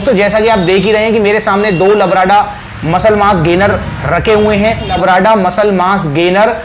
दोस्तों जैसा कि आप देख ही रहे हैं कि मेरे सामने दो लबराडा मसल मास गेनर रखे हुए हैं। लबराडा मसल मास गेनर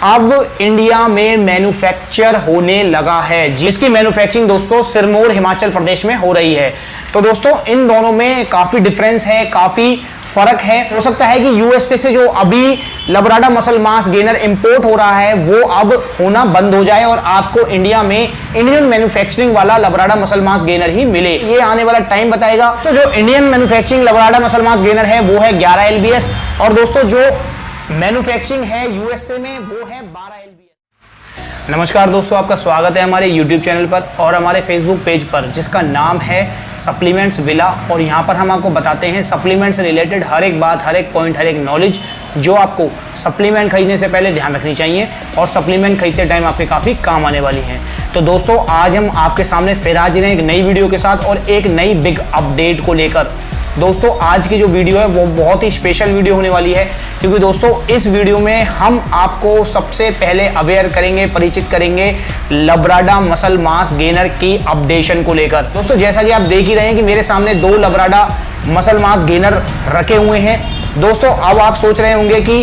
अब इंडिया में मैन्युफैक्चर होने लगा है, जिसकी मैन्युफैक्चरिंग दोस्तों सिरमौर हिमाचल प्रदेश में हो रही है। तो दोस्तों इन दोनों में काफी डिफरेंस है, काफी फर्क है। हो सकता है कि यूएसए से जो अभी लबराडा मसल मास गेनर इंपोर्ट हो रहा है वो अब होना बंद हो जाए और आपको इंडिया में इंडियन मैन्युफैक्चरिंग वाला लबराडा मसल मास गेनर ही मिले। ये आने वाला टाइम बताएगा। तो जो Indian manufacturing लबराडा muscle mass gainer है वो है 11 LBS और दोस्तों जो मैन्युफैक्चरिंग है यूएसए में वो है 12 LBS। नमस्कार दोस्तों, आपका स्वागत है हमारे YouTube चैनल पर और हमारे Facebook पेज पर, जिसका नाम है सप्लीमेंट्स विला। और यहाँ पर हम आपको बताते हैं सप्लीमेंट से रिलेटेड हर एक बात, हर एक पॉइंट, हर एक नॉलेज जो आपको सप्लीमेंट खरीदने से पहले ध्यान रखनी चाहिए और सप्लीमेंट खरीदते टाइम आपके काफ़ी काम आने वाली हैं। तो दोस्तों आज हम आपके सामने फिर हाजिर हैं एक नई वीडियो के साथ और एक नई बिग अपडेट को लेकर। दोस्तों आज की जो वीडियो है वो बहुत ही स्पेशल वीडियो होने वाली है, क्योंकि दोस्तों इस वीडियो में हम आपको सबसे पहले अवेयर करेंगे, परिचित करेंगे लबराडा मसल मास गेनर की अपडेशन को लेकर। दोस्तों जैसा कि आप देख ही रहे हैं कि मेरे सामने दो लबराडा मसल मास गेनर रखे हुए हैं। दोस्तों अब आप सोच रहे होंगे कि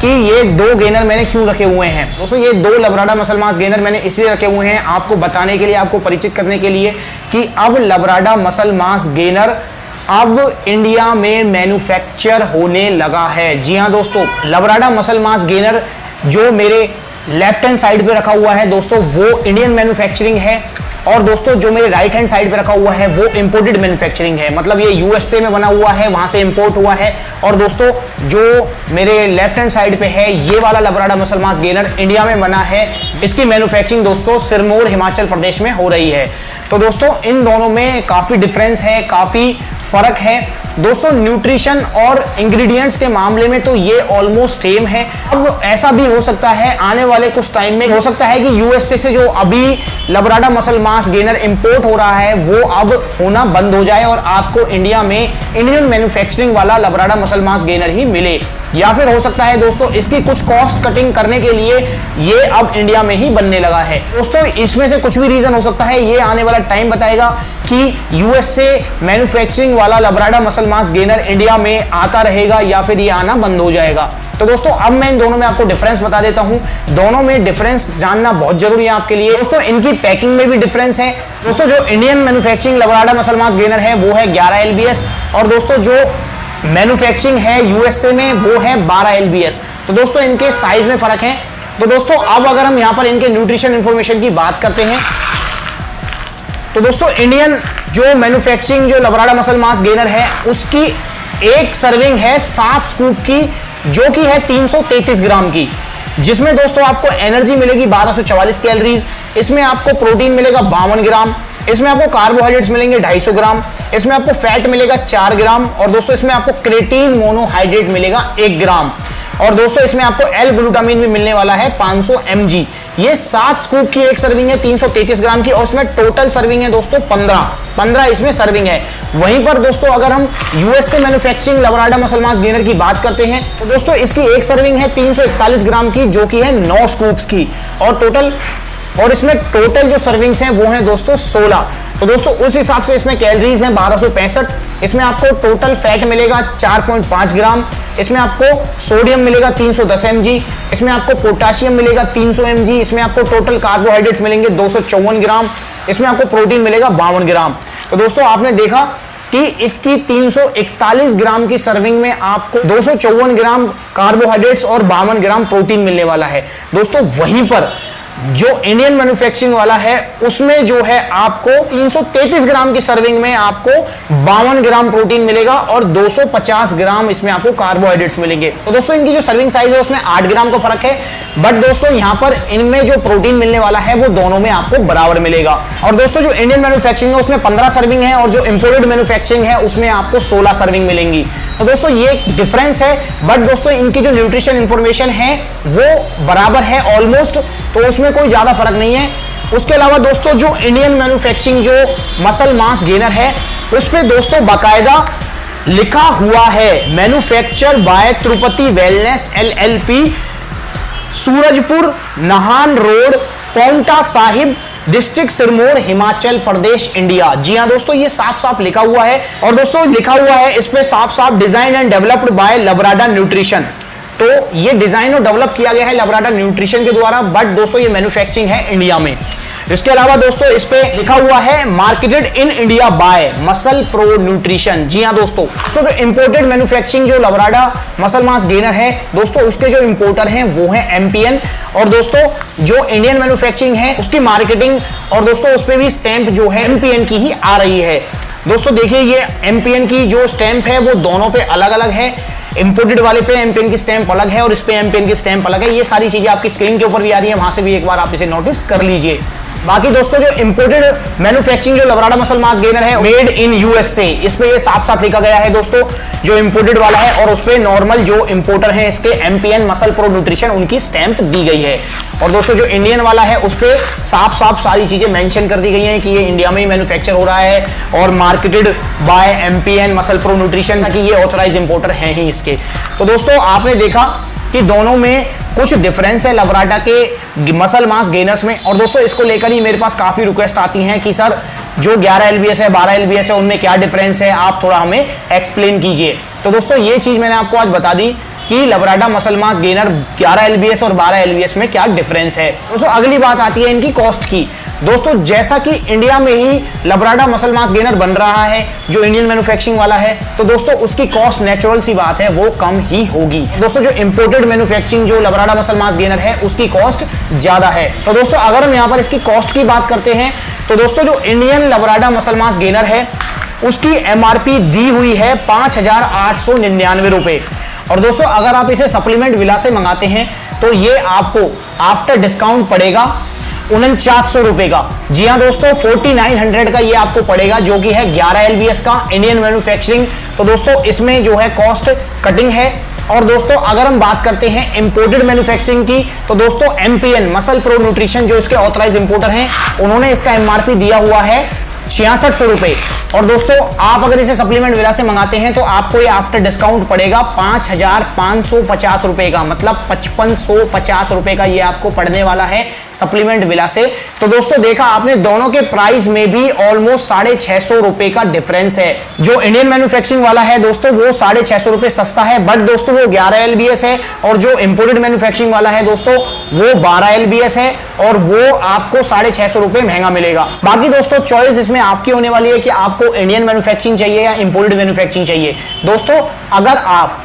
ये दो गेनर मैंने क्यों रखे हुए हैं। दोस्तों ये दो लबराडा मसल मास गेनर मैंने इसलिए रखे हुए हैं आपको बताने के लिए, आपको परिचित करने के लिए कि अब लबराडा मसल मास गेनर अब इंडिया में मैन्युफैक्चर होने लगा है। जी हाँ दोस्तों, लबराडा मसल मास गेनर जो मेरे लेफ्ट हैंड साइड पे रखा हुआ है दोस्तों वो इंडियन मैन्युफैक्चरिंग है और दोस्तों जो मेरे राइट हैंड साइड पे रखा हुआ है वो इंपोर्टेड मैन्युफैक्चरिंग है। मतलब ये यूएसए में बना हुआ है, वहां से इंपोर्ट हुआ है। और दोस्तों जो मेरे लेफ्ट हैंड साइड पे है ये वाला लबराडा मसल मास गेनर इंडिया में बना है। इसकी मैन्युफैक्चरिंग दोस्तों सिरमौर हिमाचल प्रदेश में हो रही है। तो दोस्तों इन दोनों में काफी डिफरेंस है, काफी फर्क है। दोस्तों न्यूट्रिशन और इंग्रेडिएंट्स के मामले में तो ये ऑलमोस्ट सेम है। अब ऐसा भी हो सकता है आने वाले कुछ टाइम में हो सकता है कि यूएसए से जो अभी लबराडा मसल मास गेनर इंपोर्ट हो रहा है वो अब होना बंद हो जाए और आपको इंडिया में इंडियन मैन्युफैक्चरिंग वाला लबराडा मसल मास गेनर ही मिले। या फिर हो सकता है दोस्तों इसकी कुछ कॉस्ट कटिंग करने के लिए ये अब इंडिया में ही बनने लगा है। दोस्तों इसमें से कुछ भी रीजन हो सकता है, ये आने वाला टाइम बताएगा कि यूएसए मैन्युफैक्चरिंग वाला लबराडा मसल मास गेनर इंडिया में आता रहेगा या फिर ये आना बंद हो जाएगा। तो दोस्तों अब मैं इन दोनों में आपको डिफरेंस बता देता हूं। दोनों में डिफरेंस जानना बहुत जरूरी है आपके लिए। दोस्तों इनकी पैकिंग में भी डिफरेंस है। दोस्तों जो Indian manufacturing लबराडा muscle mass gainer है वो है 11 LBS और दोस्तों जो मैन्युफैक्चरिंग है यूएसए में वो है 12 LBS। तो दोस्तों इनके साइज में फर्क है। तो दोस्तों अब अगर हम यहां पर इनके न्यूट्रिशन इंफॉर्मेशन की बात करते हैं तो दोस्तों इंडियन जो मैन्युफैक्चरिंग जो लबराडा मसल मास गेनर है उसकी एक सर्विंग है 7 स्कूप की, जो कि है 333 ग्राम की, जिसमें दोस्तों आपको एनर्जी मिलेगी 1244 कैलोरीज। इसमें आपको प्रोटीन मिलेगा 52 ग्राम, इसमें आपको कार्बोहाइड्रेट्स मिलेंगे 250 ग्राम, इसमें आपको फैट मिलेगा 4 ग्राम और दोस्तों इसमें आपको क्रेटीन मोनोहाइड्रेट मिलेगा 1 ग्राम और दोस्तों इसमें आपको एल ग्लूटामिन भी मिलने वाला है 500 mg। ये 7 स्कूप की एक सर्विंग है 333 ग्राम की और उसमें टोटल सर्विंग है दोस्तों 15 इसमें सर्विंग है। वहीं पर दोस्तों अगर हम USA manufacturing लबराडा muscle mass gainer की बात करते हैं तो दोस्तों इसकी एक सर्विंग है 341 ग्राम की, जो कि है 9 स्कूप्स की और इसमें टोटल जो सर्विंग्स हैं वो हैं दोस्तों 16। तो दोस्तों उस हिसाब से इसमें कैलोरीज हैं 1265। इसमें आपको टोटल फैट मिलेगा 4.5 ग्राम, इसमें आपको सोडियम मिलेगा 310 mg, इसमें आपको पोटाशियम मिलेगा 300 mg, इसमें आपको टोटल कार्बोहाइड्रेट्स मिलेंगे 254 ग्राम, इसमें आपको प्रोटीन मिलेगा 52 ग्राम। तो दोस्तों आपने देखा कि इसकी 341 ग्राम की सर्विंग में आपको 254 ग्राम कार्बोहाइड्रेट्स और 52 ग्राम प्रोटीन मिलने वाला है। दोस्तों वहीं पर जो इंडियन मैन्युफैक्चरिंग वाला है उसमें जो है आपको 333 ग्राम की सर्विंग में आपको 52 ग्राम प्रोटीन मिलेगा और 250 ग्राम इसमें आपको कार्बोहाइड्रेट्स मिलेंगे। तो दोस्तों इनकी जो सर्विंग साइज है उसमें 8 ग्राम का फर्क है, बट दोस्तों यहां पर इनमें जो प्रोटीन मिलने वाला है वो दोनों में आपको बराबर मिलेगा। और दोस्तों जो इंडियन मैन्युफैक्चरिंग है उसमें 15 सर्विंग है और जो इंपोर्टेड मैन्युफैक्चरिंग है उसमें आपको 16 सर्विंग मिलेंगी। तो दोस्तों ये डिफरेंस है, बट दोस्तों इनकी जो न्यूट्रिशन इंफॉर्मेशन है वो बराबर है ऑलमोस्ट, तो उसमें कोई ज्यादा फर्क नहीं है। उसके अलावा दोस्तों जो इंडियन मैन्युफैक्चरिंग जो मसल मास गेनर है उस पे दोस्तों बाकायदा लिखा हुआ है manufacture by Tirupati wellness LLP, Surajpur, Nahan road, Paonta Sahib, district Sirmaur, Himachal Pradesh, India. जी हां दोस्तों, ये साफ साफ लिखा हुआ है और दोस्तों लिखा हुआ है इस पे साफ साफ design and developed by Labrada nutrition. तो ये डिजाइन और डेवलप किया गया है लब्राडा न्यूट्रिशन के द्वारा, बट दोस्तों ये मैन्युफैक्चरिंग है इंडिया में। इसके अलावा दोस्तों इस पे लिखा हुआ है marketed in India by muscle pro nutrition. जी हां दोस्तों, तो जो इंपोर्टेड मैन्युफैक्चरिंग जो लब्राडा मसल मास गेनर है दोस्तों, उसके जो इंपोर्टर हैं वो है एमपीएन। और दोस्तों जो इंडियन मैन्युफैक्चरिंग है उसकी मार्केटिंग और दोस्तों उस पे भी स्टैंप जो है एमपीएन की ही आ रही है। दोस्तों देखिए, ये एमपीएन की जो स्टैंप है वो दोनों पे अलग अलग है। इंपोर्टेड वाले पे एमपीएन की स्टैंप अलग है और इस पे एमपीएन की स्टैंप अलग है। ये सारी चीजें आपकी स्क्रीन के ऊपर भी आ रही है, वहां से भी एक बार आप इसे नोटिस कर लीजिए। बाकी दोस्तों जो इंपोर्टेड मैन्युफैक्चरिंग जो लब्राडा मसल मास गेनर है मेड इन यूएसए, इस पे ये साफ साफ लिखा गया है दोस्तों जो इंपोर्टेड वाला है, और उस पे नॉर्मल जो इंपोर्टर है इसके एमपीएन मसल प्रो न्यूट्रिशन उनकी स्टैंप दी गई है। और दोस्तों जो इंडियन वाला है उस पे साफ साफ सारी चीजें मेंशन कर दी गई हैं कि ये इंडिया में ही मैन्युफैक्चर हो रहा है और marketed bye MPN muscle pro nutrition, कि ये ऑथराइज इंपोर्टर हैं ही इसके। तो दोस्तों आपने देखा कि दोनों में कुछ डिफरेंस है लब्राडा के मसल मास गेनर्स में। और दोस्तों इसको लेकर ही मेरे पास काफी रिक्वेस्ट आती हैं कि सर जो 11 एलबीएस है 12 एलबीएस है उनमें क्या डिफरेंस है, आप थोड़ा हमें एक्सप्लेन कीजिए। तो दोस्तों ये चीज मैंने आपको आज बता दी कि Labrada muscle mass gainer 11 LBS और 12 एलबीएस में क्या डिफरेंस है। दोस्तों अगली बात आती है इनकी कॉस्ट की। दोस्तों जैसा कि इंडिया में ही लब्राडा मसल मास गेनर बन रहा है जो इंडियन मैन्युफैक्चरिंग वाला है, तो दोस्तों उसकी कॉस्ट नेचुरल सी बात है वो कम ही होगी। दोस्तों जो इंपोर्टेड मैन्युफैक्चरिंग जो लब्राडा मसल मास गेनर है उसकी कॉस्ट ज्यादा है। तो दोस्तों अगर हम यहां पर इसकी कॉस्ट की बात करते हैं तो दोस्तों जो Indian Labrada muscle mass gainer है उसकी एमआरपी दी हुई है 5,899 रुपए। और दोस्तों अगर आप इसे सप्लीमेंट विला से मंगाते हैं तो ये आपको आफ्टर डिस्काउंट पड़ेगा 4900 रुपए का। जी हां दोस्तों, 4900 का ये आपको पड़ेगा, जो कि है 11 एलबीएस का इंडियन मैन्युफैक्चरिंग। तो दोस्तों इसमें जो है कॉस्ट कटिंग है। और दोस्तों अगर हम बात करते हैं इंपोर्टेड मैन्युफैक्चरिंग की तो दोस्तों एमपीएन मसल प्रो न्यूट्रिशन जो इसके ऑथराइज इंपोर्टर हैं उन्होंने इसका एमआरपी दिया हुआ है 6600 रुपए। और दोस्तों आप अगर इसे सप्लीमेंट विला से मंगाते हैं तो आपको ये आफ्टर डिस्काउंट पड़ेगा 5,550 रुपए का, मतलब 5550 रुपए का ये आपको पड़ने वाला है सप्लीमेंट विला से। तो दोस्तों देखा आपने, दोनों के प्राइस में भी ऑलमोस्ट 650 रुपए का डिफरेंस है। जो इंडियन मैन्युफैक्चरिंग वाला है दोस्तों वो 650 रुपए सस्ता है, बट दोस्तों वो 11 एलबीएस है। और जो इंपोर्टेड मैन्युफैक्चरिंग वाला है दोस्तों वो 12 एलबीएस है और वो आपको 650 रुपए महंगा मिलेगा। बाकी दोस्तों चॉइस इसमें आपकी होने वाली है कि आपको इंडियन मैन्युफैक्चरिंग चाहिए या इंपोर्टेड मैन्युफैक्चरिंग चाहिए। दोस्तों अगर आप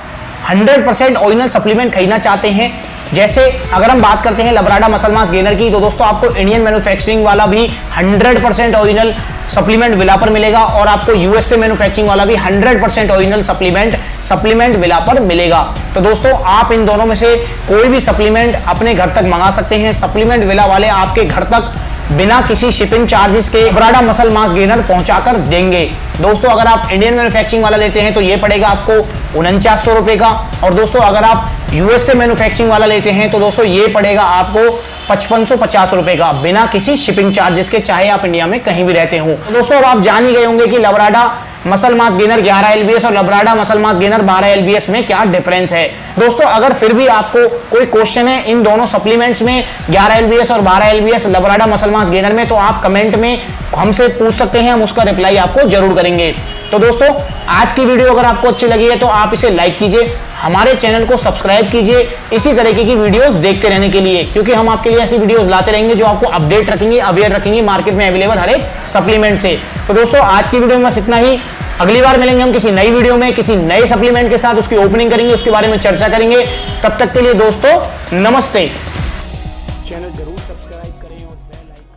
100% ओरिजिनल सप्लीमेंट खरीदना चाहते हैं, जैसे अगर हम बात करते हैं लब्राडा मसल मास गेनर की, तो दोस्तों आपको इंडियन मैन्युफैक्चरिंग वाला भी 100% ओरिजिनल सप्लीमेंट विला पर मिलेगा और आपको यूएसए मैन्युफैक्चरिंग वाला भी 100% ओरिजिनल सप्लीमेंट विला पर मिलेगा। तो दोस्तों आप इन दोनों में से कोई भी सप्लीमेंट अपने घर तक मंगा सकते हैं। सप्लीमेंट विला वाले आपके घर तक बिना किसी शिपिंग चार्जेस के लब्राडा मसल मास गेनर पहुंचाकर देंगे। दोस्तों अगर आप इंडियन मैन्युफैक्चरिंग वाला लेते हैं तो ये पड़ेगा आपको 4900 रुपए का। और दोस्तों अगर आप यूएसए मैन्युफैक्चरिंग वाला लेते हैं तो दोस्तों ये पड़ेगा आपको 5550 रुपए का, बिना किसी शिपिंग चार्जेस के, चाहे आप इंडिया में कहीं भी रहते हो। दोस्तों अब आप जान ही गए होंगे कि Labrada muscle mass gainer 11 LBS और Labrada muscle mass gainer 12 LBS में क्या डिफरेंस है। दोस्तों अगर फिर भी आपको कोई क्वेश्चन है इन दोनों सप्लीमेंट्स में 11 एलबीएस और 12 LBS Labrada muscle mass gainer में, तो आप कमेंट में हमसे पूछ सकते हैं, हम उसका रिप्लाई आपको जरूर करेंगे। तो दोस्तों आज की वीडियो अगर आपको अच्छी लगी है तो आप इसे लाइक कीजिए, हमारे चैनल को सब्सक्राइब कीजिए इसी तरीके की वीडियोस देखते रहने के लिए, क्योंकि हम आपके लिए ऐसी वीडियोस लाते रहेंगे जो आपको अपडेट रखेंगे, अवेयर रखेंगे मार्केट में अवेलेबल हर एक सप्लीमेंट से। तो दोस्तों आज की वीडियो में बस इतना ही। अगली बार मिलेंगे हम किसी नई वीडियो में किसी नए सप्लीमेंट के साथ, उसकी ओपनिंग करेंगे, उसके बारे में चर्चा करेंगे। तब तक के लिए दोस्तों नमस्ते। चैनल जरूर सब्सक्राइब करें और बेल आइकन